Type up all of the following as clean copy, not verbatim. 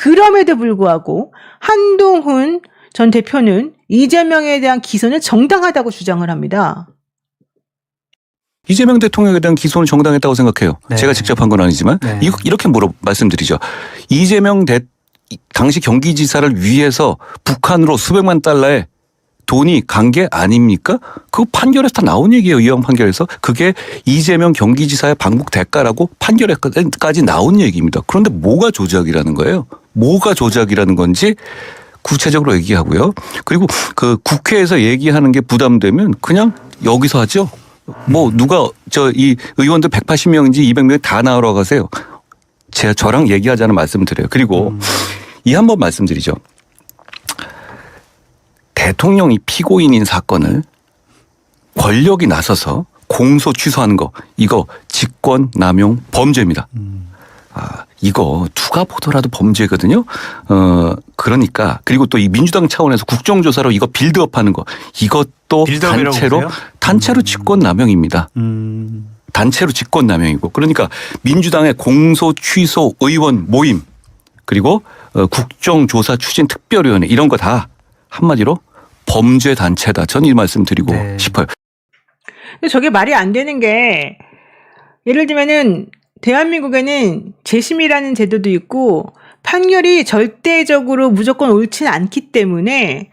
그럼에도 불구하고 한동훈 전 대표는 이재명에 대한 기소는 정당하다고 주장을 합니다. 이재명 대통령에 대한 기소는 정당했다고 생각해요. 네. 제가 직접 한 건 아니지만 네. 이렇게 말씀드리죠. 이재명 당시 경기지사를 위해서 북한으로 수백만 달러의 돈이 간 게 아닙니까? 그 판결에서 다 나온 얘기예요. 이왕 판결에서. 그게 이재명 경기지사의 방북 대가라고 판결에까지 나온 얘기입니다. 그런데 뭐가 조작이라는 거예요? 뭐가 조작이라는 건지 구체적으로 얘기하고요. 그리고 그 국회에서 얘기하는 게 부담되면 그냥 여기서 하죠. 뭐 누가 이 의원들 180명인지 200명이 다 나오러 가세요. 저랑 얘기하자는 말씀을 드려요. 그리고 이 한번 말씀드리죠. 대통령이 피고인인 사건을 권력이 나서서 공소 취소하는 거 이거 직권남용 범죄입니다. 이거 누가 보더라도 범죄거든요. 그러니까 그리고 또 이 민주당 차원에서 국정조사로 이거 빌드업하는 거 이것도 단체로 직권남용입니다. 단체로 직권남용이고 그러니까 민주당의 공소 취소 의원 모임 그리고 국정조사 추진 특별위원회 이런 거 다 한마디로 범죄 단체다. 저는 이 말씀 드리고 네. 싶어요. 근데 저게 말이 안 되는 게 예를 들면은 대한민국에는 재심이라는 제도도 있고 판결이 절대적으로 무조건 옳지는 않기 때문에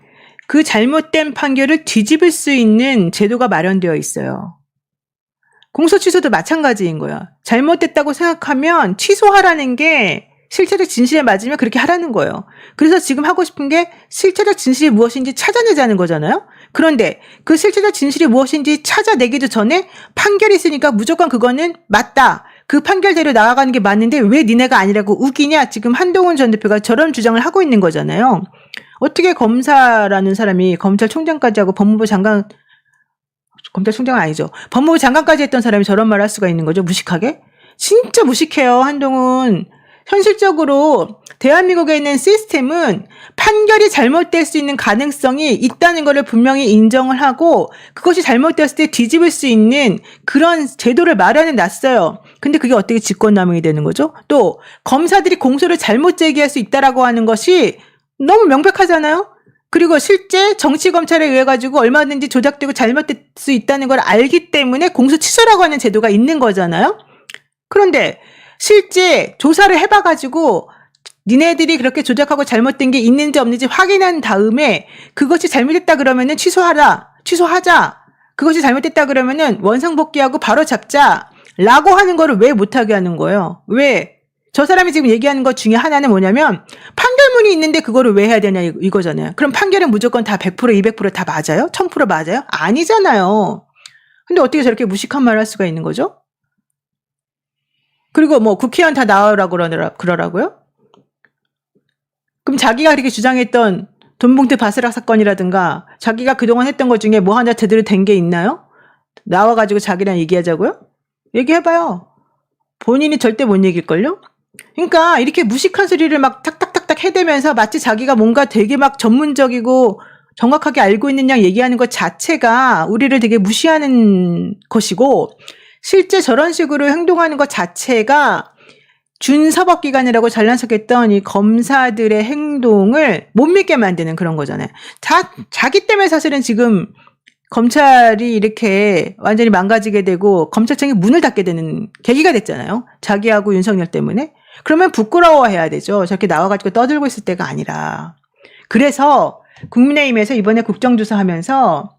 그 잘못된 판결을 뒤집을 수 있는 제도가 마련되어 있어요. 공소 취소도 마찬가지인 거야. 잘못됐다고 생각하면 취소하라는 게 실체적 진실에 맞으면 그렇게 하라는 거예요. 그래서 지금 하고 싶은 게 실체적 진실이 무엇인지 찾아내자는 거잖아요. 그런데 그 실체적 진실이 무엇인지 찾아내기도 전에 판결이 있으니까 무조건 그거는 맞다. 그 판결대로 나아가는 게 맞는데 왜 니네가 아니라고 우기냐. 지금 한동훈 전 대표가 저런 주장을 하고 있는 거잖아요. 어떻게 검사라는 사람이 검찰총장까지 하고 검찰총장은 아니죠. 법무부 장관까지 했던 사람이 저런 말을 할 수가 있는 거죠. 무식하게. 진짜 무식해요. 한동훈. 현실적으로 대한민국에 있는 시스템은 판결이 잘못될 수 있는 가능성이 있다는 것을 분명히 인정을 하고 그것이 잘못되었을 때 뒤집을 수 있는 그런 제도를 마련해 놨어요. 근데 그게 어떻게 직권남용이 되는 거죠? 또 검사들이 공소를 잘못 제기할 수 있다라고 하는 것이 너무 명백하잖아요. 그리고 실제 정치검찰에 의해 가지고 얼마든지 조작되고 잘못될 수 있다는 걸 알기 때문에 공소 취소라고 하는 제도가 있는 거잖아요. 그런데 실제 조사를 해봐가지고 니네들이 그렇게 조작하고 잘못된 게 있는지 없는지 확인한 다음에 그것이 잘못됐다 그러면은 취소하자. 그것이 잘못됐다 그러면은 원상복귀하고 바로 잡자. 라고 하는 거를 왜 못하게 하는 거예요? 왜? 저 사람이 지금 얘기하는 것 중에 하나는 뭐냐면 판결문이 있는데 그거를 왜 해야 되냐 이거잖아요. 그럼 판결은 무조건 다 100% 200% 다 맞아요? 1000% 맞아요? 아니잖아요. 근데 어떻게 저렇게 무식한 말을 할 수가 있는 거죠? 그리고 뭐 국회의원 다 나오라고 그러라고요? 그럼 자기가 그렇게 주장했던 돈봉투 바스락 사건이라든가 자기가 그동안 했던 것 중에 뭐 하나 제대로 된 게 있나요? 나와가지고 자기랑 얘기하자고요? 얘기해봐요. 본인이 절대 못 얘기일걸요? 그러니까 이렇게 무식한 소리를 막 탁탁탁탁 해대면서 마치 자기가 뭔가 되게 막 전문적이고 정확하게 알고 있는 양 얘기하는 것 자체가 우리를 되게 무시하는 것이고 실제 저런 식으로 행동하는 것 자체가 준사법기관이라고 잘난 척했던 이 검사들의 행동을 못 믿게 만드는 그런 거잖아요. 자기 때문에 사실은 지금 검찰이 이렇게 완전히 망가지게 되고 검찰청이 문을 닫게 되는 계기가 됐잖아요. 자기하고 윤석열 때문에. 그러면 부끄러워해야 되죠. 저렇게 나와가지고 떠들고 있을 때가 아니라. 그래서 국민의힘에서 이번에 국정조사하면서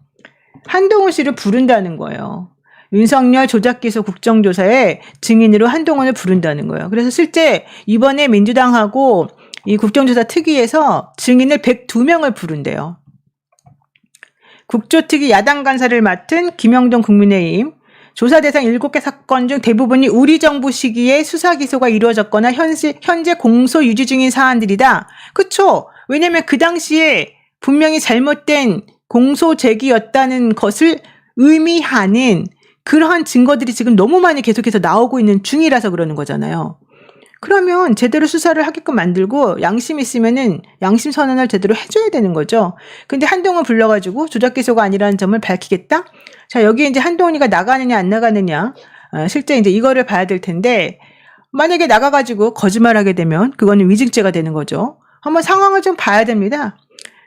한동훈 씨를 부른다는 거예요. 윤석열 조작기소 국정조사에 증인으로 한동훈을 부른다는 거예요. 그래서 실제 이번에 민주당하고 이 국정조사 특위에서 증인을 102명을 부른대요. 국조특위 야당 간사를 맡은 김영동 국민의힘, 조사 대상 7개 사건 중 대부분이 우리 정부 시기에 수사 기소가 이루어졌거나 현재 공소 유지 중인 사안들이다. 그쵸? 왜냐면 그 당시에 분명히 잘못된 공소 제기였다는 것을 의미하는 그러한 증거들이 지금 너무 많이 계속해서 나오고 있는 중이라서 그러는 거잖아요. 그러면 제대로 수사를 하게끔 만들고 양심 있으면은 양심 선언을 제대로 해줘야 되는 거죠. 근데 한동훈 불러가지고 조작 기소가 아니라는 점을 밝히겠다? 자, 여기 이제 한동훈이가 나가느냐 안 나가느냐, 실제 이제 이거를 봐야 될 텐데, 만약에 나가가지고 거짓말하게 되면 그거는 위증죄가 되는 거죠. 한번 상황을 좀 봐야 됩니다.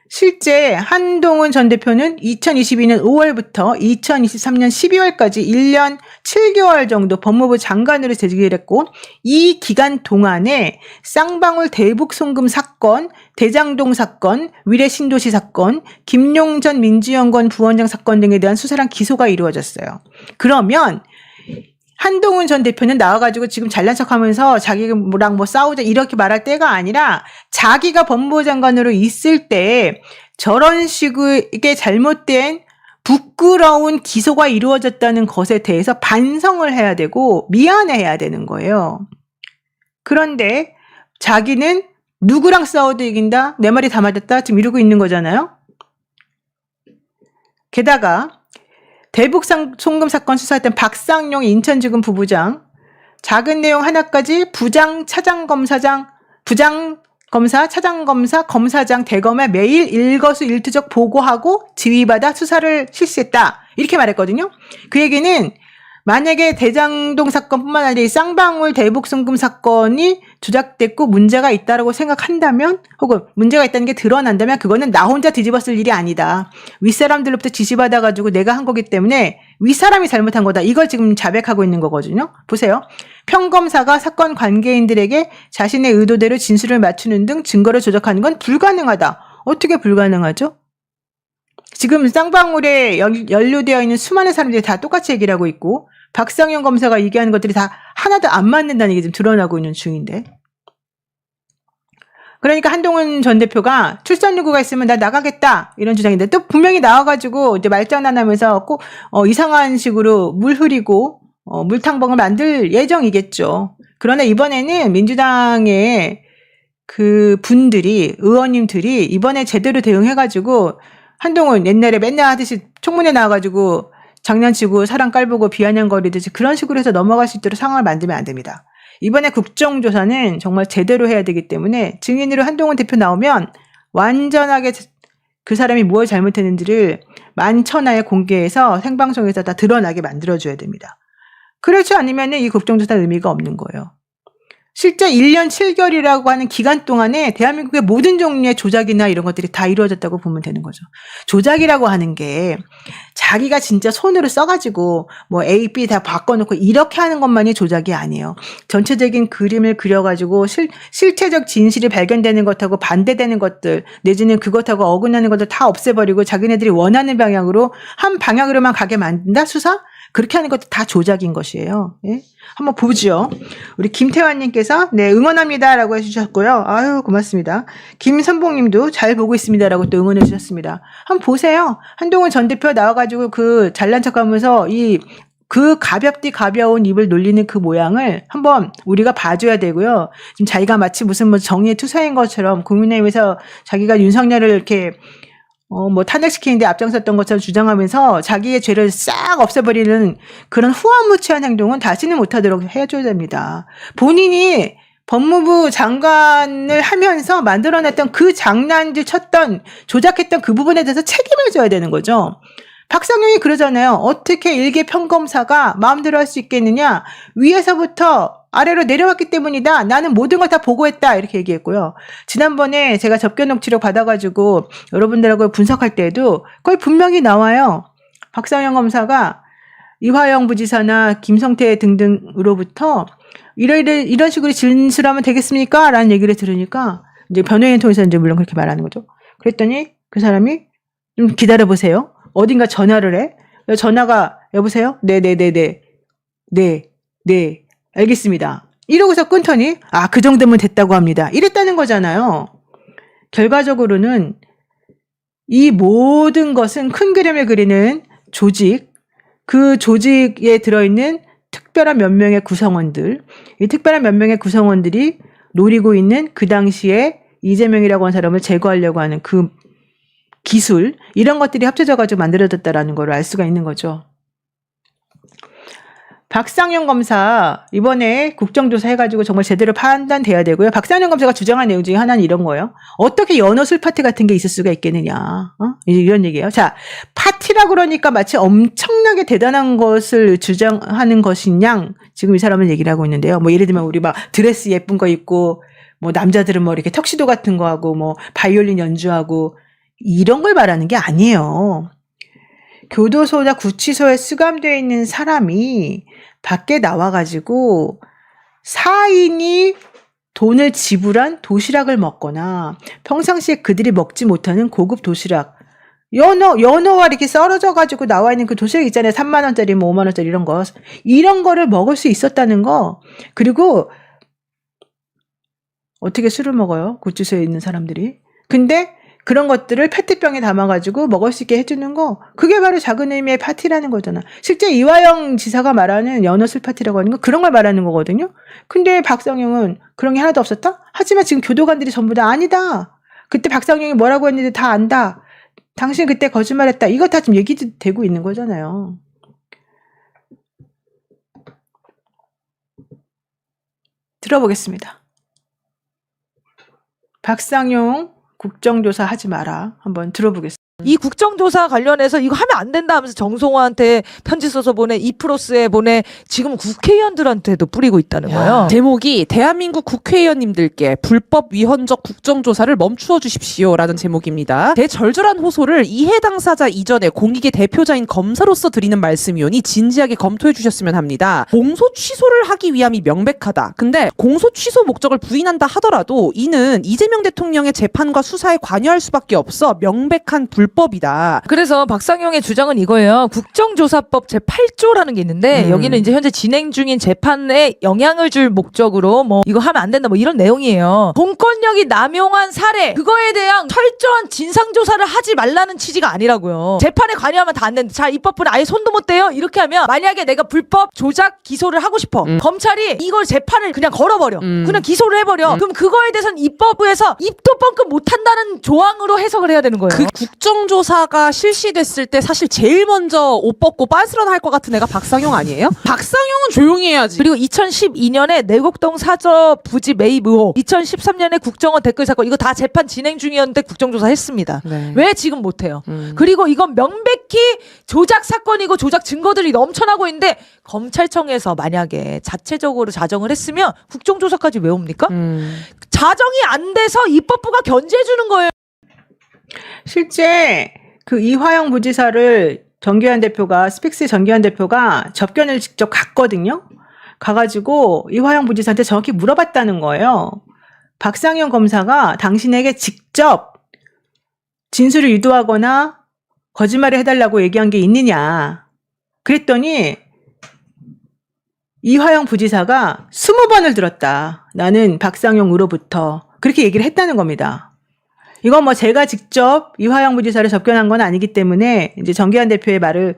실제 한동훈 전 대표는 2022년 5월부터 2023년 12월까지 1년 7개월 정도 법무부 장관으로 재직을 했고 이 기간 동안에 쌍방울 대북 송금 사건, 대장동 사건, 위례 신도시 사건, 김용전 민주연구원 부원장 사건 등에 대한 수사랑 기소가 이루어졌어요. 그러면 한동훈 전 대표는 나와가지고 지금 잘난 척하면서 자기랑 뭐 싸우자 이렇게 말할 때가 아니라 자기가 법무부 장관으로 있을 때 저런 식의 잘못된 부끄러운 기소가 이루어졌다는 것에 대해서 반성을 해야 되고 미안해해야 되는 거예요. 그런데 자기는 누구랑 싸워도 이긴다? 내 말이 다 맞았다? 지금 이러고 있는 거잖아요. 게다가 대북 송금 사건 수사했던 박상용 인천지검 부부장 작은 내용 하나까지 부장, 차장검사장, 부장검사, 차장검사, 검사장, 대검에 매일 일거수일투족 보고하고 지휘받아 수사를 실시했다. 이렇게 말했거든요. 그 얘기는 만약에 대장동 사건뿐만 아니라 이 쌍방울 대북 송금 사건이 조작됐고 문제가 있다라고 생각한다면 혹은 문제가 있다는 게 드러난다면 그거는 나 혼자 뒤집었을 일이 아니다. 윗사람들로부터 지시받아가지고 내가 한 거기 때문에 윗사람이 잘못한 거다. 이걸 지금 자백하고 있는 거거든요. 보세요. 평검사가 사건 관계인들에게 자신의 의도대로 진술을 맞추는 등 증거를 조작하는 건 불가능하다. 어떻게 불가능하죠? 지금 쌍방울에 연루되어 있는 수많은 사람들이 다 똑같이 얘기를 하고 있고 박상용 검사가 얘기하는 것들이 다 하나도 안 맞는다는 게 지금 드러나고 있는 중인데. 그러니까 한동훈 전 대표가 출석 요구가 있으면 나 나가겠다 이런 주장인데 또 분명히 나와가지고 이제 말장난하면서 꼭 이상한 식으로 물 흐리고 물탕봉을 만들 예정이겠죠. 그러나 이번에는 민주당의 그 분들이 의원님들이 이번에 제대로 대응해가지고 한동훈 옛날에 맨날 하듯이 청문회 나와가지고 장난치고 사람 깔보고 비아냥거리듯이 그런 식으로 해서 넘어갈 수 있도록 상황을 만들면 안 됩니다. 이번에 국정조사는 정말 제대로 해야 되기 때문에 증인으로 한동훈 대표 나오면 완전하게 그 사람이 뭘 잘못했는지를 만천하에 공개해서 생방송에서 다 드러나게 만들어줘야 됩니다. 그렇지 않으면 이 국정조사는 의미가 없는 거예요. 실제 1년 7개월이라고 하는 기간 동안에 대한민국의 모든 종류의 조작이나 이런 것들이 다 이루어졌다고 보면 되는 거죠. 조작이라고 하는 게 자기가 진짜 손으로 써가지고 뭐 A, B 다 바꿔놓고 이렇게 하는 것만이 조작이 아니에요. 전체적인 그림을 그려가지고 실체적 진실이 발견되는 것하고 반대되는 것들 내지는 그것하고 어긋나는 것들 다 없애버리고 자기네들이 원하는 방향으로 한 방향으로만 가게 만든다? 수사? 그렇게 하는 것도 다 조작인 것이에요. 예? 한번 보죠. 우리 김태환님께서 네 응원합니다라고 해주셨고요. 아유 고맙습니다. 김선봉님도 잘 보고 있습니다라고 또 응원해 주셨습니다. 한번 보세요. 한동훈 전 대표 나와가지고 그 잘난 척하면서 그 가벼운 입을 놀리는 그 모양을 한번 우리가 봐줘야 되고요. 지금 자기가 마치 무슨 뭐 정의의 투사인 것처럼 국민의힘에서 자기가 윤석열을 이렇게 뭐 탄핵시키는데 앞장섰던 것처럼 주장하면서 자기의 죄를 싹 없애버리는 그런 후한무치한 행동은 다시는 못하도록 해줘야 됩니다. 본인이 법무부 장관을 하면서 만들어냈던 그 장난질 쳤던 조작했던 그 부분에 대해서 책임을 져야 되는 거죠. 박상용이 그러잖아요. 어떻게 일개 평검사가 마음대로 할 수 있겠느냐. 위에서부터 아래로 내려왔기 때문이다. 나는 모든 걸 다 보고했다. 이렇게 얘기했고요. 지난번에 제가 접견 치료 받아가지고 여러분들하고 분석할 때에도 거의 분명히 나와요. 박상용 검사가 이화영 부지사나 김성태 등등으로부터 이런 식으로 진술하면 되겠습니까? 라는 얘기를 들으니까 이제 변호인을 통해서 이제 물론 그렇게 말하는 거죠. 그랬더니 그 사람이 좀 기다려보세요. 어딘가 전화를 해. 전화가 여보세요? 네네네네. 네. 알겠습니다. 이러고서 끊더니 그 정도면 됐다고 합니다. 이랬다는 거잖아요. 결과적으로는 이 모든 것은 큰 그림을 그리는 조직, 그 조직에 들어있는 특별한 몇 명의 구성원들, 이 특별한 몇 명의 구성원들이 노리고 있는 그 당시에 이재명이라고 하는 사람을 제거하려고 하는 그 기술 이런 것들이 합쳐져가지고 만들어졌다라는 걸 알 수가 있는 거죠. 박상용 검사 이번에 국정조사 해가지고 정말 제대로 판단돼야 되고요. 박상용 검사가 주장한 내용 중에 하나는 이런 거예요. 어떻게 연어술 파티 같은 게 있을 수가 있겠느냐. 이런 얘기예요. 자, 파티라 그러니까 마치 엄청나게 대단한 것을 주장하는 것이냐 지금 이 사람은 얘기를 하고 있는데요. 뭐 예를 들면 우리 막 드레스 예쁜 거 입고 뭐 남자들은 뭐 이렇게 턱시도 같은 거 하고 뭐 바이올린 연주하고 이런 걸 말하는 게 아니에요. 교도소나 구치소에 수감되어 있는 사람이 밖에 나와가지고 4인이 돈을 지불한 도시락을 먹거나 평상시에 그들이 먹지 못하는 고급 도시락, 연어와 이렇게 썰어져가지고 나와 있는 그 도시락 있잖아요. 3만 원짜리, 뭐 5만 원짜리 이런 거를 먹을 수 있었다는 거. 그리고 어떻게 술을 먹어요? 구치소에 있는 사람들이. 근데 그런 것들을 페트병에 담아가지고 먹을 수 있게 해주는 거, 그게 바로 작은 의미의 파티라는 거잖아. 실제 이화영 지사가 말하는 연어술 파티라고 하는 건 그런 걸 말하는 거거든요. 근데 박상용은 그런 게 하나도 없었다? 하지만 지금 교도관들이 전부 다 아니다. 그때 박상용이 뭐라고 했는지 다 안다. 당신 그때 거짓말했다. 이거 다 지금 얘기되고 있는 거잖아요. 들어보겠습니다. 박상용 국정조사 하지 마라. 한번 들어보겠습니다. 이 국정조사 관련해서 이거 하면 안 된다 하면서 정성화한테 편지 써서 보내, 이프로스에 보내, 지금 국회의원들한테도 뿌리고 있다는 거예요. 제목이 대한민국 국회의원님들께 불법 위헌적 국정조사를 멈추어 주십시오라는 제목입니다. 대절절한 호소를 이해 당사자 이전에 공익의 대표자인 검사로서 드리는 말씀이오니 진지하게 검토해 주셨으면 합니다. 공소 취소를 하기 위함이 명백하다. 근데 공소 취소 목적을 부인한다 하더라도 이는 이재명 대통령의 재판과 수사에 관여할 수밖에 없어 명백한 불법이다. 그래서 박상용의 주장은 이거예요. 국정조사법 제8조라는 게 있는데 여기는 이제 현재 진행 중인 재판에 영향을 줄 목적으로 뭐 이거 하면 안 된다 뭐 이런 내용이에요. 공권력이 남용한 사례, 그거에 대한 철저한 진상조사를 하지 말라는 취지가 아니라고요. 재판에 관여하면 다 안 된다. 자, 입법부는 아예 손도 못 대요. 이렇게 하면 만약에 내가 불법 조작 기소를 하고 싶어. 검찰이 이걸 재판을 그냥 걸어버려. 그냥 기소를 해버려. 그럼 그거에 대해서는 입법부에서 입도 뻥끗 못한다는 조항으로 해석을 해야 되는 거예요. 그 국정조사가 실시됐을 때 사실 제일 먼저 옷 벗고 빤스런 할 것 같은 애가 박상용 아니에요? 박상용은 조용히 해야지. 그리고 2012년에 내곡동 사저 부지 매입 의혹, 2013년에 국정원 댓글 사건, 이거 다 재판 진행 중이었는데 국정조사 했습니다. 네. 왜 지금 못해요? 그리고 이건 명백히 조작 사건이고 조작 증거들이 넘쳐나고 있는데 검찰청에서 만약에 자체적으로 자정을 했으면 국정조사까지 왜 옵니까? 자정이 안 돼서 입법부가 견제해주는 거예요. 실제 그 이화영 부지사를 정기환 대표가, 스픽스 정기환 대표가 접견을 직접 갔거든요. 가가지고 이화영 부지사한테 정확히 물어봤다는 거예요. 박상용 검사가 당신에게 직접 진술을 유도하거나 거짓말을 해달라고 얘기한 게 있느냐. 그랬더니 이화영 부지사가 20번을 들었다. 나는 박상용으로부터. 그렇게 얘기를 했다는 겁니다. 이건 뭐 제가 직접 이화영 부지사를 접견한 건 아니기 때문에 이제 정기환 대표의 말을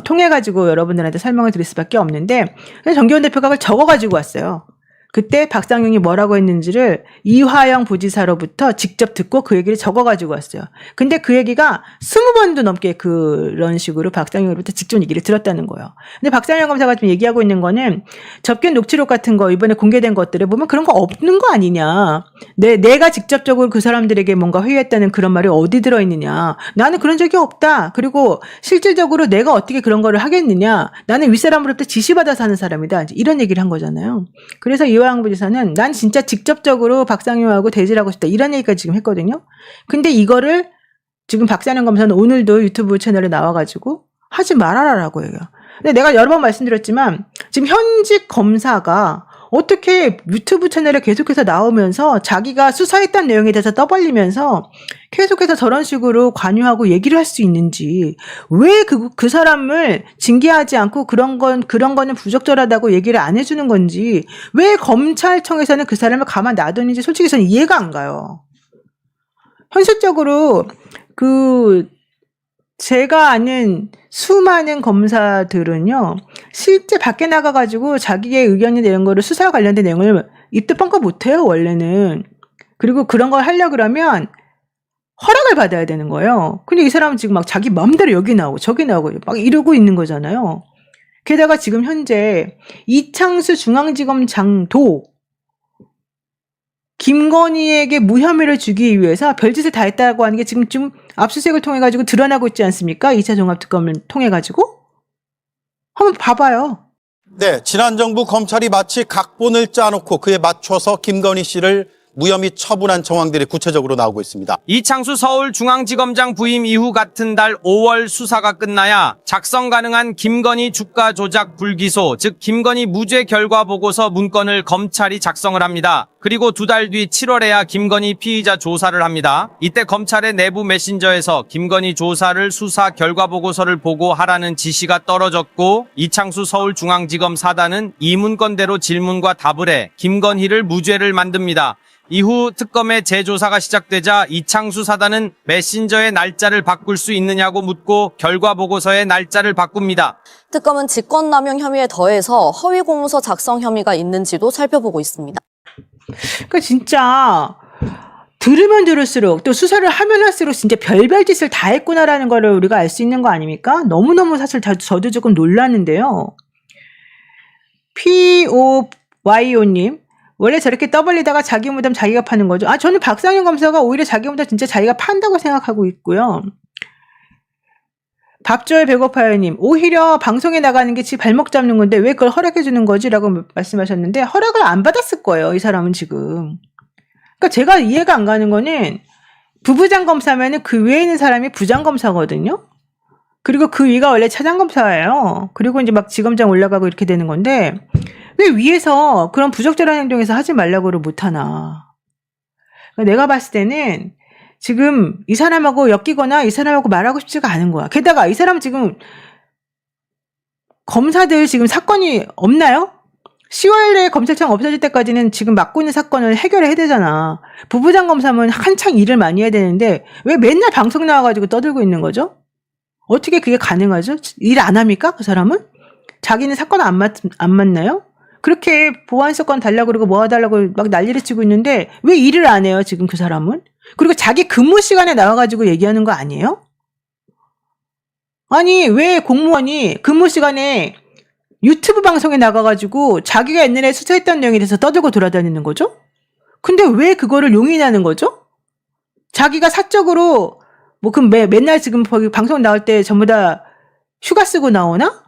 통해 가지고 여러분들한테 설명을 드릴 수밖에 없는데, 정기환 대표가 그걸 적어 가지고 왔어요. 그때 박상용이 뭐라고 했는지를 이화영 부지사로부터 직접 듣고 그 얘기를 적어가지고 왔어요. 근데 그 얘기가 20번도 넘게 그런 식으로 박상용으로부터 직접 얘기를 들었다는 거예요. 근데 박상용 검사가 좀 얘기하고 있는 거는 접견 녹취록 같은 거 이번에 공개된 것들을 보면 그런 거 없는 거 아니냐. 내가 직접적으로 그 사람들에게 뭔가 회유했다는 그런 말이 어디 들어있느냐. 나는 그런 적이 없다. 그리고 실질적으로 내가 어떻게 그런 거를 하겠느냐. 나는 윗사람으로부터 지시받아서 하는 사람이다. 이런 얘기를 한 거잖아요. 그래서 이화영 부지사는 난 진짜 직접적으로 박상용하고 대지를 하고 싶다. 이런 얘기까지 지금 했거든요. 근데 이거를 지금 박상용 검사는 오늘도 유튜브 채널에 나와가지고 하지 말아라라고 해요. 근데 내가 여러 번 말씀드렸지만 지금 현직 검사가 어떻게 유튜브 채널에 계속해서 나오면서 자기가 수사했던 내용에 대해서 떠벌리면서 계속해서 저런 식으로 관여하고 얘기를 할 수 있는지, 왜 그 사람을 징계하지 않고 그런 거는 부적절하다고 얘기를 안 해주는 건지, 왜 검찰청에서는 그 사람을 가만 놔두는지 솔직히 저는 이해가 안 가요. 현실적으로 제가 아는 수많은 검사들은요, 실제 밖에 나가가지고 자기의 의견이 내는 거를 수사와 관련된 내용을 입도 뻥끗 못해요, 원래는. 그리고 그런 걸 하려고 그러면 허락을 받아야 되는 거예요. 근데 이 사람은 지금 막 자기 마음대로 여기 나오고 저기 나오고 막 이러고 있는 거잖아요. 게다가 지금 현재 이창수 중앙지검장도 김건희에게 무혐의를 주기 위해서 별짓을 다 했다고 하는 게 지금 좀 압수수색을 통해 가지고 드러나고 있지 않습니까? 2차 종합특검을 통해 가지고 한번 봐봐요. 네, 지난 정부 검찰이 마치 각본을 짜놓고 그에 맞춰서 김건희 씨를 무혐의 처분한 정황들이 구체적으로 나오고 있습니다. 이창수 서울중앙지검장 부임 이후 같은 달 5월 수사가 끝나야 작성 가능한 김건희 주가 조작 불기소, 즉 김건희 무죄 결과 보고서 문건을 검찰이 작성을 합니다. 그리고 2달 뒤 7월에야 김건희 피의자 조사를 합니다. 이때 검찰의 내부 메신저에서 김건희 조사를 수사 결과 보고서를 보고하라는 지시가 떨어졌고 이창수 서울중앙지검 사단은 이 문건대로 질문과 답을 해 김건희를 무죄를 만듭니다. 이후 특검의 재조사가 시작되자 이창수 사단은 메신저의 날짜를 바꿀 수 있느냐고 묻고 결과 보고서의 날짜를 바꿉니다. 특검은 직권남용 혐의에 더해서 허위 공문서 작성 혐의가 있는지도 살펴보고 있습니다. 그러니까 진짜 들으면 들을수록 또 수사를 하면 할수록 진짜 별별 짓을 다 했구나라는 거를 우리가 알 수 있는 거 아닙니까? 너무너무 사실 저도 조금 놀랐는데요. POYO님, 원래 저렇게 떠벌리다가 자기 무덤 자기가 파는 거죠. 저는 박상현 검사가 오히려 자기 무덤 진짜 자기가 판다고 생각하고 있고요. 밥줘야 배고파요님, 오히려 방송에 나가는 게 지 발목 잡는 건데 왜 그걸 허락해 주는 거지? 라고 말씀하셨는데 허락을 안 받았을 거예요. 이 사람은 지금. 그러니까 제가 이해가 안 가는 거는 부부장 검사면은 그 위에 있는 사람이 부장 검사거든요. 그리고 그 위가 원래 차장 검사예요. 그리고 이제 막 지검장 올라가고 이렇게 되는 건데 왜 위에서 그런 부적절한 행동에서 하지 말라고를 못하나. 그러니까 내가 봤을 때는 지금 이 사람하고 엮이거나 이 사람하고 말하고 싶지가 않은 거야. 게다가 이 사람 지금 검사들 지금 사건이 없나요? 10월에 검찰청 없어질 때까지는 지금 맡고 있는 사건을 해결해야 되잖아. 부부장 검사면 한창 일을 많이 해야 되는데 왜 맨날 방송 나와가지고 떠들고 있는 거죠? 어떻게 그게 가능하죠? 일 안 합니까? 그 사람은? 자기는 사건 안 맞나요? 그렇게 보안사건 달라고 그러고 뭐 해달라고 막 난리를 치고 있는데 왜 일을 안 해요, 지금 그 사람은? 그리고 자기 근무 시간에 나와가지고 얘기하는 거 아니에요? 아니, 왜 공무원이 근무 시간에 유튜브 방송에 나가가지고 자기가 옛날에 수사했던 내용에 대해서 떠들고 돌아다니는 거죠? 근데 왜 그거를 용인하는 거죠? 자기가 사적으로 뭐 그럼 맨날 지금 거기 방송 나올 때 전부 다 휴가 쓰고 나오나?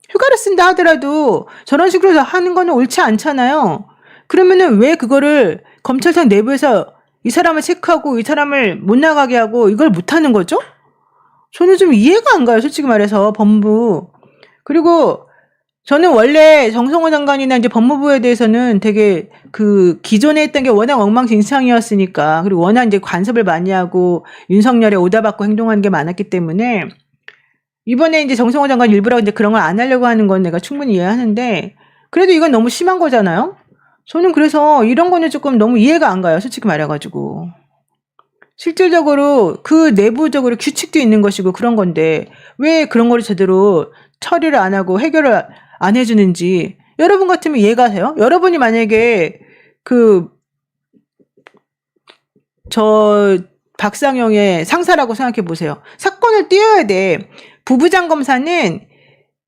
휴가를 쓴다 하더라도 저런 식으로 하는 거는 옳지 않잖아요. 그러면은 왜 그거를 검찰청 내부에서 이 사람을 체크하고 이 사람을 못 나가게 하고 이걸 못 하는 거죠? 저는 좀 이해가 안 가요, 솔직히 말해서, 법무. 그리고 저는 원래 정성호 장관이나 이제 법무부에 대해서는 되게 그 기존에 했던 게 워낙 엉망진창이었으니까, 그리고 워낙 이제 간섭을 많이 하고 윤석열에 오다받고 행동하는 게 많았기 때문에 이번에 이제 정성호 장관 일부러 이제 그런 걸 안 하려고 하는 건 내가 충분히 이해하는데 그래도 이건 너무 심한 거잖아요? 저는 그래서 이런 거는 조금 너무 이해가 안 가요, 솔직히 말해가지고. 실질적으로 그 내부적으로 규칙도 있는 것이고 그런 건데 왜 그런 거를 제대로 처리를 안 하고 해결을 안 해주는지 여러분 같으면 이해가 돼요? 여러분이 만약에 박상영의 상사라고 생각해 보세요. 사건을 띄워야 돼. 부부장 검사는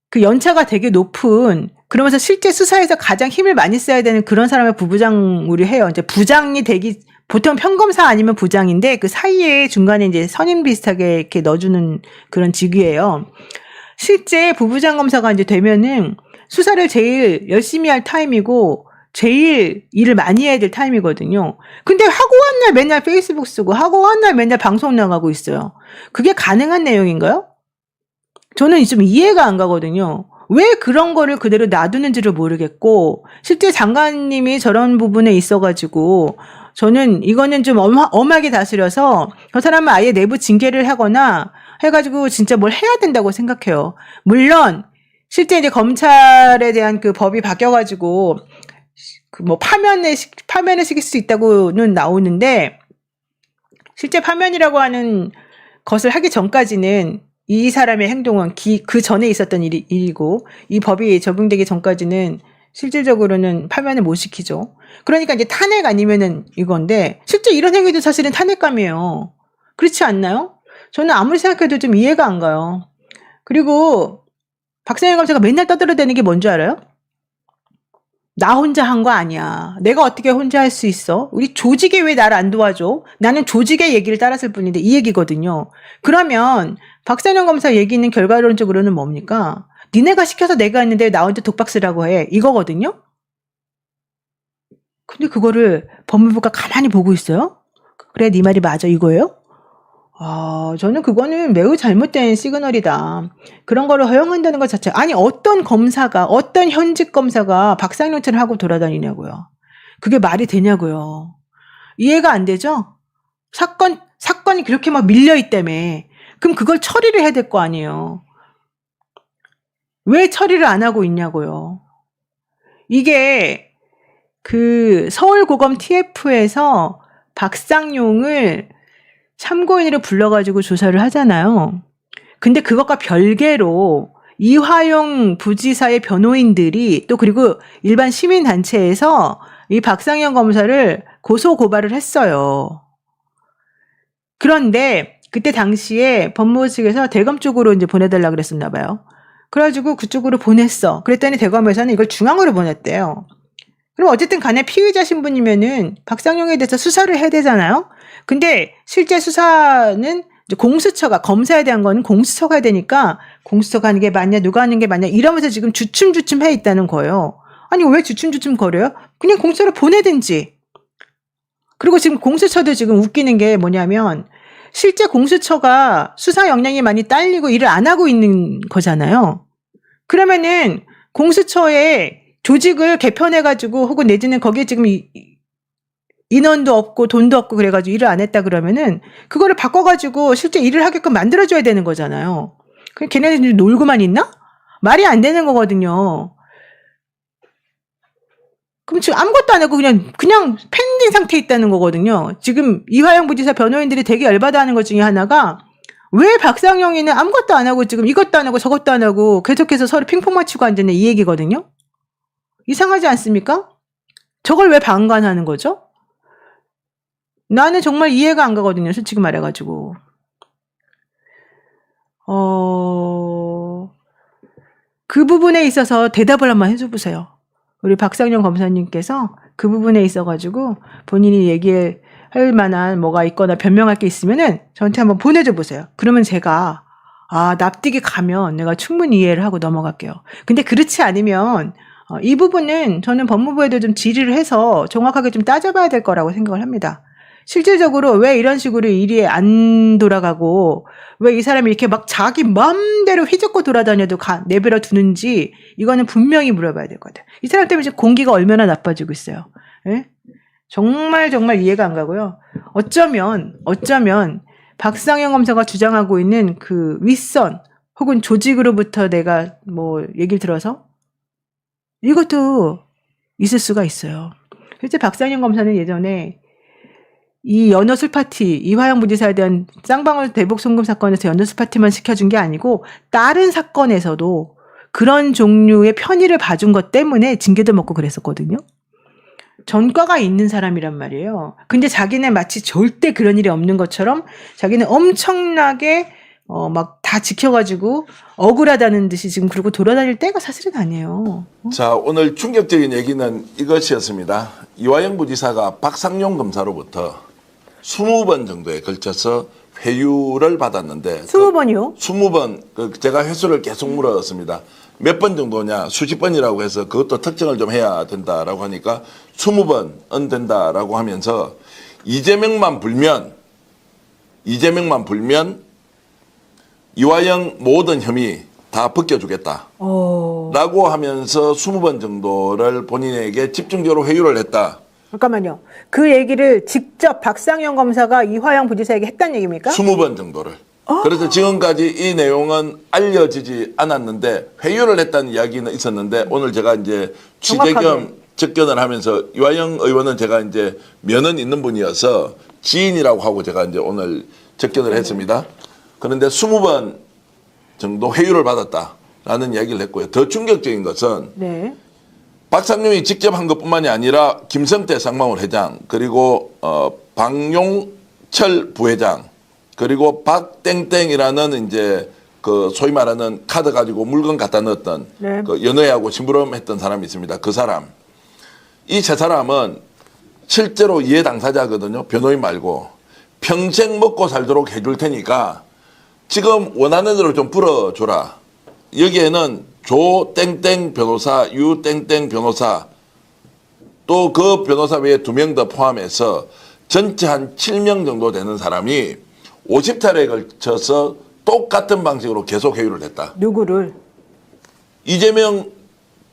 그 연차가 되게 높은, 그러면서 실제 수사에서 가장 힘을 많이 써야 되는 그런 사람을 부부장으로 해요. 이제 부장이 되기, 보통 평검사 아니면 부장인데 그 사이에 중간에 이제 선임 비슷하게 이렇게 넣어주는 그런 직위예요. 실제 부부장 검사가 이제 되면은 수사를 제일 열심히 할 타임이고 제일 일을 많이 해야 될 타임이거든요. 근데 하고 한 날 맨날 페이스북 쓰고 하고 한 날 맨날 방송 나가고 있어요. 그게 가능한 내용인가요? 저는 좀 이해가 안 가거든요. 왜 그런 거를 그대로 놔두는지를 모르겠고 실제 장관님이 저런 부분에 있어가지고 저는 이거는 좀 엄하게 다스려서 저 사람은 아예 내부 징계를 하거나 해가지고 진짜 뭘 해야 된다고 생각해요. 물론 실제 이제 검찰에 대한 그 법이 바뀌어가지고 그 뭐 파면을 시킬 수 있다고는 나오는데 실제 파면이라고 하는 것을 하기 전까지는 이 사람의 행동은 그 전에 있었던 일이고 이 법이 적용되기 전까지는 실질적으로는 파면을 못 시키죠. 그러니까 이제 탄핵 아니면은 이건데 실제 이런 행위도 사실은 탄핵감이에요. 그렇지 않나요? 저는 아무리 생각해도 좀 이해가 안 가요. 그리고 박상현 검사가 맨날 떠들어대는 게 뭔지 알아요? 나 혼자 한 거 아니야. 내가 어떻게 혼자 할 수 있어? 우리 조직이 왜 나를 안 도와줘? 나는 조직의 얘기를 따랐을 뿐인데 이 얘기거든요. 그러면 박상현 검사 얘기는 결과론적으로는 뭡니까? 니네가 시켜서 내가 했는데 왜 나한테 독박쓰라고 해. 이거거든요. 근데 그거를 법무부가 가만히 보고 있어요? 그래, 네 말이 맞아 이거예요? 저는 그거는 매우 잘못된 시그널이다. 그런 거를 허용한다는 것 자체. 아니, 어떤 현직 검사가 박상용체를 하고 돌아다니냐고요. 그게 말이 되냐고요. 이해가 안 되죠? 사건이 그렇게 막 밀려있다며. 그럼 그걸 처리를 해야 될 거 아니에요. 왜 처리를 안 하고 있냐고요. 이게 그 서울고검 TF에서 박상용을 참고인으로 불러가지고 조사를 하잖아요. 근데 그것과 별개로 이화영 부지사의 변호인들이 또 그리고 일반 시민단체에서 이 박상현 검사를 고소고발을 했어요. 그런데 그때 당시에 법무부 측에서 대검 쪽으로 이제 보내달라고 그랬었나 봐요. 그래가지고 그쪽으로 보냈어. 그랬더니 대검에서는 이걸 중앙으로 보냈대요. 그럼 어쨌든 간에 피의자 신분이면은 박상용에 대해서 수사를 해야 되잖아요. 근데 실제 수사는 이제 공수처가, 검사에 대한 거는 공수처가 해야 되니까 공수처가 하는 게 맞냐, 누가 하는 게 맞냐 이러면서 지금 주춤주춤 해 있다는 거예요. 아니, 왜 주춤주춤 거려요? 그냥 공수처로 보내든지. 그리고 지금 공수처도 지금 웃기는 게 뭐냐면 실제 공수처가 수사 역량이 많이 딸리고 일을 안 하고 있는 거잖아요. 그러면은 공수처에 조직을 개편해가지고 혹은 내지는 거기에 지금 인원도 없고 돈도 없고 그래가지고 일을 안 했다 그러면은 그거를 바꿔가지고 실제 일을 하게끔 만들어줘야 되는 거잖아요. 그럼 걔네들이 놀고만 있나? 말이 안 되는 거거든요. 그럼 지금 아무것도 안 하고 그냥 팬딩 상태에 있다는 거거든요. 지금 이화영 부지사 변호인들이 되게 열받아하는 것 중에 하나가 왜 박상영이는 아무것도 안 하고 지금 이것도 안 하고 저것도 안 하고 계속해서 서로 핑퐁 맞추고 앉았냐 이 얘기거든요. 이상하지 않습니까? 저걸 왜 방관하는 거죠? 나는 정말 이해가 안 가거든요. 솔직히 말해가지고. 그 부분에 있어서 대답을 한번 해줘 보세요. 우리 박상영 검사님께서 그 부분에 있어가지고 본인이 얘기할 만한 뭐가 있거나 변명할 게 있으면은 저한테 한번 보내줘 보세요. 그러면 제가 납득이 가면 내가 충분히 이해를 하고 넘어갈게요. 근데 그렇지 않으면 이 부분은 저는 법무부에도 좀 질의를 해서 정확하게 좀 따져봐야 될 거라고 생각을 합니다. 실질적으로 왜 이런 식으로 일이 안 돌아가고 왜 이 사람이 이렇게 막 자기 마음대로 휘젓고 돌아다녀도 내버려 두는지 이거는 분명히 물어봐야 될 것 같아요. 이 사람 때문에 지금 공기가 얼마나 나빠지고 있어요. 예? 정말 이해가 안 가고요. 어쩌면 박상영 검사가 주장하고 있는 그 윗선 혹은 조직으로부터 내가 뭐 얘기를 들어서 이것도 있을 수가 있어요. 실제 박상영 검사는 예전에 이 연어술 파티, 이화영 부지사에 대한 쌍방울 대북 송금 사건에서 연어술 파티만 시켜준 게 아니고 다른 사건에서도 그런 종류의 편의를 봐준 것 때문에 징계도 먹고 그랬었거든요. 전과가 있는 사람이란 말이에요. 근데 자기는 마치 절대 그런 일이 없는 것처럼 자기는 엄청나게 막 다 지켜가지고 억울하다는 듯이 지금 그러고 돌아다닐 때가 사실은 아니에요. 자, 오늘 충격적인 얘기는 이것이었습니다. 이화영 부지사가 박상용 검사로부터 20번 정도에 걸쳐서 회유를 받았는데 20번이요? 20번 제가 횟수를 계속 물었습니다. 몇 번 정도냐 수십 번이라고 해서 그것도 특정을 좀 해야 된다라고 하니까 20번은 된다라고 하면서 이재명만 불면 이화영 모든 혐의 다 벗겨주겠다 라고 하면서 20번 정도를 본인에게 집중적으로 회유를 했다. 잠깐만요. 그 얘기를 직접 박상영 검사가 이화영 부지사에게 했다는 얘기입니까? 20번 정도를. 그래서 지금까지 이 내용은 알려지지 않았는데 회유를 했다는 이야기는 있었는데 오늘 제가 이제 취재 겸 접견을 하면서 이화영 의원은 제가 이제 면은 있는 분이어서 지인이라고 하고 제가 이제 오늘 접견을 했습니다. 그런데 20번 정도 회유를 받았다라는 이야기를 했고요. 더 충격적인 것은 네. 박상용이 직접 한 것뿐만이 아니라 김성태 쌍방울 회장 그리고 방용철 부회장 그리고 박땡땡이라는 이제 그 소위 말하는 카드 가지고 물건 갖다 넣었던 네. 그 연애하고 심부름했던 사람이 있습니다. 그 사람. 이 세 사람은 실제로 이해 당사자거든요. 변호인 말고. 평생 먹고 살도록 해줄 테니까 지금 원하는 대로 좀 풀어줘라. 여기에는 조 땡땡 변호사, 유 땡땡 변호사, 또 그 변호사 외에 2명 더 포함해서 전체 한 7명 정도 되는 사람이 50차례에 걸쳐서 똑같은 방식으로 계속 회유를 했다. 누구를? 이재명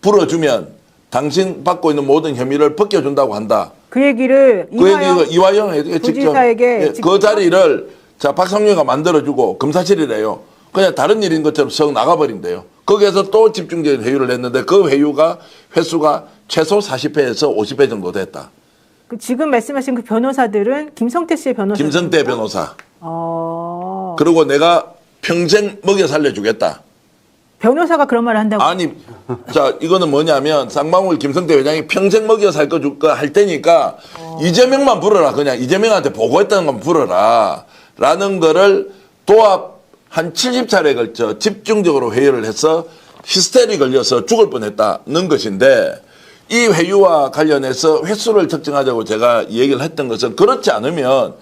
불어주면 당신 받고 있는 모든 혐의를 벗겨준다고 한다. 그 얘기를 그 얘기가 이화영에게 직접 부지사에게 직접? 그 자리를 자 박상용이가 만들어주고 검사실이래요. 그냥 다른 일인 것처럼 썩 나가버린대요. 거기에서 또 집중적인 회유를 했는데 그 회유가 횟수가 최소 40회에서 50회 정도 됐다. 그 지금 말씀하신 그 변호사들은 김성태 씨의 변호사. 김성태 변호사. 어. 그리고 내가 평생 먹여 살려주겠다. 변호사가 그런 말을 한다고. 아니, 자, 이거는 뭐냐면 쌍방울 김성태 회장이 평생 먹여 살 거 줄 거 할 테니까 이재명만 불어라. 그냥 이재명한테 보고했다는 건 불어라. 라는 거를 도합 한 70차례에 걸쳐 집중적으로 회의를 해서 히스테리 걸려서 죽을 뻔했다는 것인데 이 회유와 관련해서 횟수를 측정하자고 제가 얘기를 했던 것은 그렇지 않으면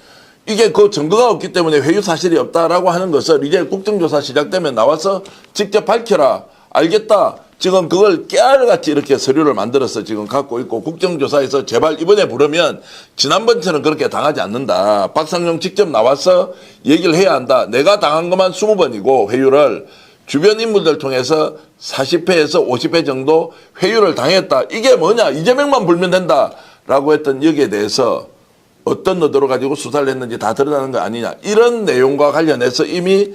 이게 그 증거가 없기 때문에 회유 사실이 없다라고 하는 것을 이제 국정조사 시작되면 나와서 직접 밝혀라. 알겠다. 지금 그걸 깨알같이 이렇게 서류를 만들어서 지금 갖고 있고 국정조사에서 제발 이번에 부르면 지난번처럼 그렇게 당하지 않는다. 박상용 직접 나와서 얘기를 해야 한다. 내가 당한 것만 20번이고 회유를 주변 인물들 통해서 40회에서 50회 정도 회유를 당했다. 이게 뭐냐. 이재명만 불면 된다라고 했던 여기에 대해서 어떤 의도로 가지고 수사를 했는지 다 드러나는 거 아니냐. 이런 내용과 관련해서 이미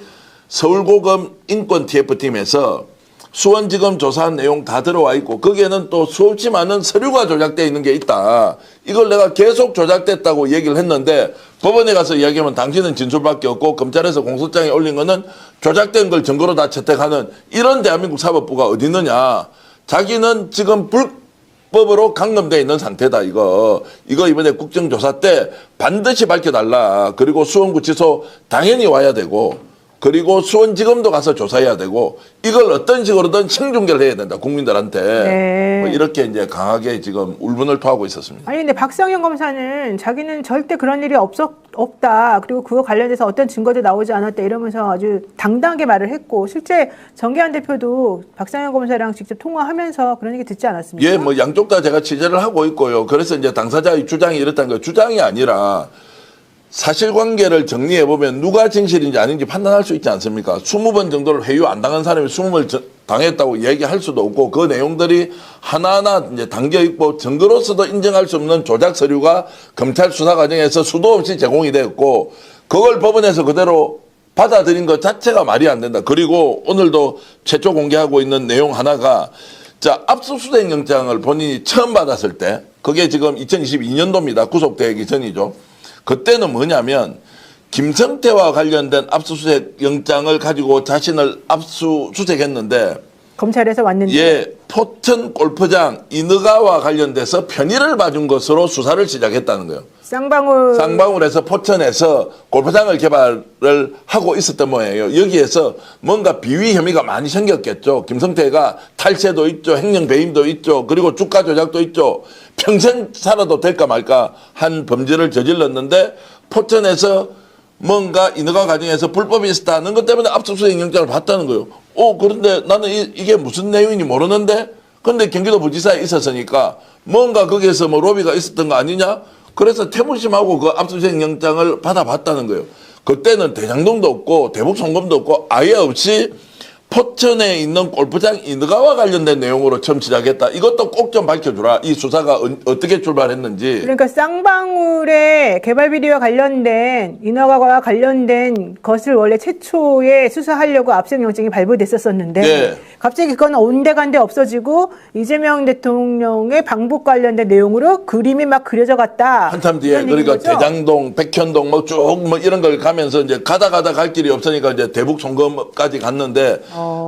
서울고검 인권 TF팀에서 수원지검 조사한 내용 다 들어와 있고 거기에는 또 수없이 많은 서류가 조작되어 있는 게 있다. 이걸 내가 계속 조작됐다고 얘기를 했는데 법원에 가서 이야기하면 당신은 진술밖에 없고 검찰에서 공소장에 올린 거는 조작된 걸 증거로 다 채택하는 이런 대한민국 사법부가 어디 있느냐. 자기는 지금 불법으로 감금되어 있는 상태다. 이거 이번에 국정조사 때 반드시 밝혀달라. 그리고 수원구치소 당연히 와야 되고 그리고 수원지검도 가서 조사해야 되고 이걸 어떤 식으로든 생중계를 해야 된다. 국민들한테. 네. 뭐 이렇게 이제 강하게 지금 울분을 토하고 있었습니다. 아니 근데 박상현 검사는 자기는 절대 그런 일이 없다. 그리고 그거 관련해서 어떤 증거도 나오지 않았다 이러면서 아주 당당하게 말을 했고 실제 정계한 대표도 박상현 검사랑 직접 통화하면서 그런 얘기 듣지 않았습니까? 예, 뭐 양쪽 다 제가 취재를 하고 있고요. 그래서 이제 당사자의 주장이 이렇다는 거예요. 주장이 아니라 사실관계를 정리해보면 누가 진실인지 아닌지 판단할 수 있지 않습니까? 20번 정도를 회유 안 당한 사람이 20번 당했다고 얘기할 수도 없고 그 내용들이 하나하나 이제 담겨있고 증거로서도 인정할 수 없는 조작 서류가 검찰 수사 과정에서 수도 없이 제공이 되었고 그걸 법원에서 그대로 받아들인 것 자체가 말이 안 된다. 그리고 오늘도 최초 공개하고 있는 내용 하나가 자, 압수수색 영장을 본인이 처음 받았을 때 그게 지금 2022년도입니다. 구속되기 전이죠. 그때는 뭐냐면 김성태와 관련된 압수수색 영장을 가지고 자신을 압수수색했는데 검찰에서 왔는데 예, 포천 골프장 인허가와 관련돼서 편의를 봐준 것으로 수사를 시작했다는 거예요. 쌍방울에서 포천에서 골프장을 개발을 하고 있었던 모양이에요. 여기에서 뭔가 비위 혐의가 많이 생겼겠죠. 김성태가 탈세도 있죠. 횡령 배임도 있죠. 그리고 주가 조작도 있죠. 평생 살아도 될까 말까 한 범죄를 저질렀는데 포천에서 뭔가 인허가 과정에서 불법이 있었다는 것 때문에 압수수색 영장을 받다는 거예요. 그런데 나는 이게 무슨 내용인지 모르는데 근데 경기도 부지사에 있었으니까 뭔가 거기에서 뭐 로비가 있었던 거 아니냐? 그래서 태무심하고 그 압수수색 영장을 받아봤다는 거예요. 그때는 대장동도 없고 대북 송금도 없고 아예 없이 포천에 있는 골프장 인허가와 관련된 내용으로 처음 시작했다. 이것도 꼭 좀 밝혀주라. 이 수사가 어떻게 출발했는지. 그러니까 쌍방울의 개발 비리와 관련된 인허가와 관련된 것을 원래 최초에 수사하려고 압수수색 영장이 발부됐었는데 네. 갑자기 그건 온데간데 없어지고 이재명 대통령의 방북 관련된 내용으로 그림이 막 그려져 갔다. 한참 뒤에 그러니까 대장동, 백현동 뭐 쭉 뭐 이런 걸 가면서 이제 가다 갈 길이 없으니까 이제 대북 송금까지 갔는데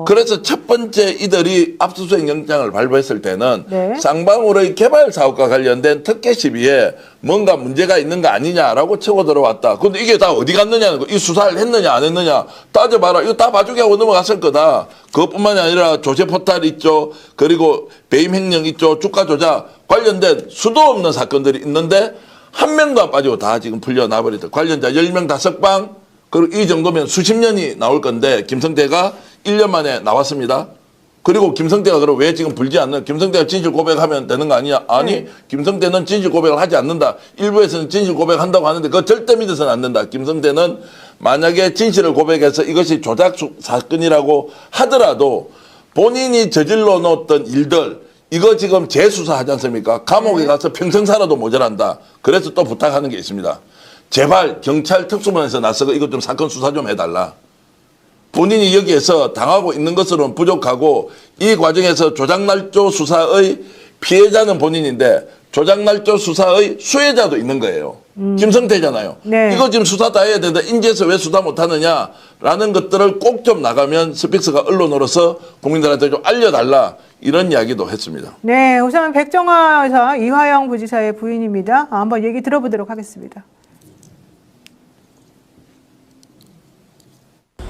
그래서 첫 번째 이들이 압수수색 영장을 발부했을 때는 네. 쌍방울의 개발 사업과 관련된 특혜 시비에 뭔가 문제가 있는 거 아니냐라고 치고 들어왔다. 근데 이게 다 어디 갔느냐는 거. 이 수사를 했느냐 안 했느냐 따져봐라. 이거 다 봐주게 하고 넘어갔을 거다. 그것뿐만이 아니라 조세 포탈 있죠. 그리고 배임 횡령 있죠. 주가 조작 관련된 수도 없는 사건들이 있는데 한 명도 안 빠지고 다 지금 풀려나버렸다. 관련자 10명 5방 그리고 이 정도면 수십 년이 나올 건데 김성태가 1년 만에 나왔습니다. 그리고 김성태가 그럼 왜 지금 불지 않는 김성태가 진실 고백하면 되는 거 아니냐? 아니 김성태는 진실 고백을 하지 않는다. 일부에서는 진실 고백한다고 하는데 그거 절대 믿어서는 안 된다. 김성태는 만약에 진실을 고백해서 이것이 조작 사건이라고 하더라도 본인이 저질러 놓았던 일들 이거 지금 재수사하지 않습니까? 감옥에 가서 평생 살아도 모자란다. 그래서 또 부탁하는 게 있습니다. 제발 경찰 특수본에서 나서고 이것 좀 사건 수사 좀 해달라. 본인이 여기에서 당하고 있는 것으로는 부족하고 이 과정에서 조작날조 수사의 피해자는 본인인데 조작날조 수사의 수혜자도 있는 거예요. 김성태잖아요. 네. 이거 지금 수사 다 해야 되는데 인제에서 왜 수사 못하느냐라는 것들을 꼭 좀 나가면 스픽스가 언론으로서 국민들한테 좀 알려달라 이런 이야기도 했습니다. 네, 우선 백정화 여사 이화영 부지사의 부인입니다. 한번 얘기 들어보도록 하겠습니다.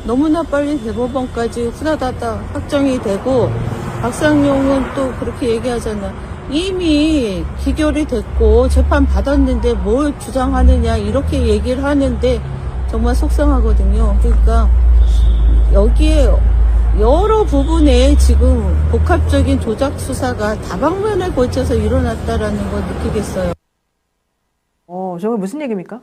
너무나 빨리 대법원까지 후다다다 확정이 되고 박상용은 또 그렇게 얘기하잖아. 이미 기결이 됐고 재판 받았는데 뭘 주장하느냐 이렇게 얘기를 하는데 정말 속상하거든요. 그러니까 여기에 여러 부분에 지금 복합적인 조작 수사가 다방면에 걸쳐서 일어났다라는 걸 느끼겠어요. 저거 무슨 얘기입니까?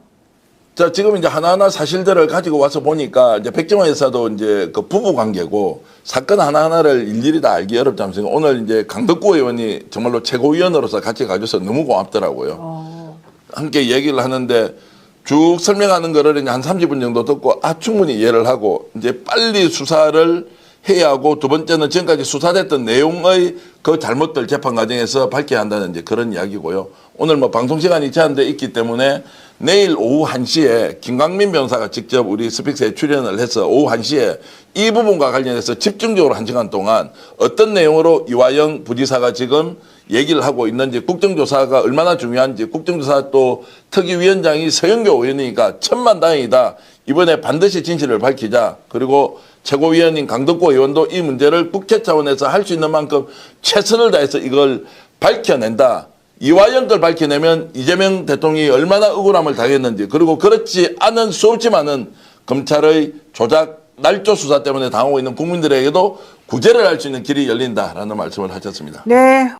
자, 지금 이제 하나하나 사실들을 가지고 와서 보니까 이제 백정화 여사도 이제 그 부부 관계고 사건 하나하나를 일일이 다 알기 어렵지 않습니까? 오늘 이제 강덕구 의원이 정말로 최고위원으로서 같이 가줘서 너무 고맙더라고요. 함께 얘기를 하는데 쭉 설명하는 거를 이제 한 30분 정도 듣고 충분히 이해를 하고 이제 빨리 수사를 해야 하고 두 번째는 지금까지 수사됐던 내용의 그 잘못들 재판 과정에서 밝혀야 한다는 이제 그런 이야기고요. 오늘 뭐 방송 시간이 제한돼 있기 때문에 내일 오후 1시에 김광민 변호사가 직접 우리 스픽스에 출연을 해서 오후 1시에 이 부분과 관련해서 집중적으로 1시간 동안 어떤 내용으로 이화영 부지사가 지금 얘기를 하고 있는지 국정조사가 얼마나 중요한지 국정조사 또 특위위원장이 서영교 의원이니까 천만다행이다. 이번에 반드시 진실을 밝히자. 그리고 최고위원인 강덕구 의원도 이 문제를 국회 차원에서 할 수 있는 만큼 최선을 다해서 이걸 밝혀낸다. 이화영 걸 밝혀내면 이재명 대통령이 얼마나 억울함을 당했는지 그리고 그렇지 않은 수없이 많은 검찰의 조작 날조 수사 때문에 당하고 있는 국민들에게도 구제를 할 수 있는 길이 열린다라는 말씀을 하셨습니다. 네.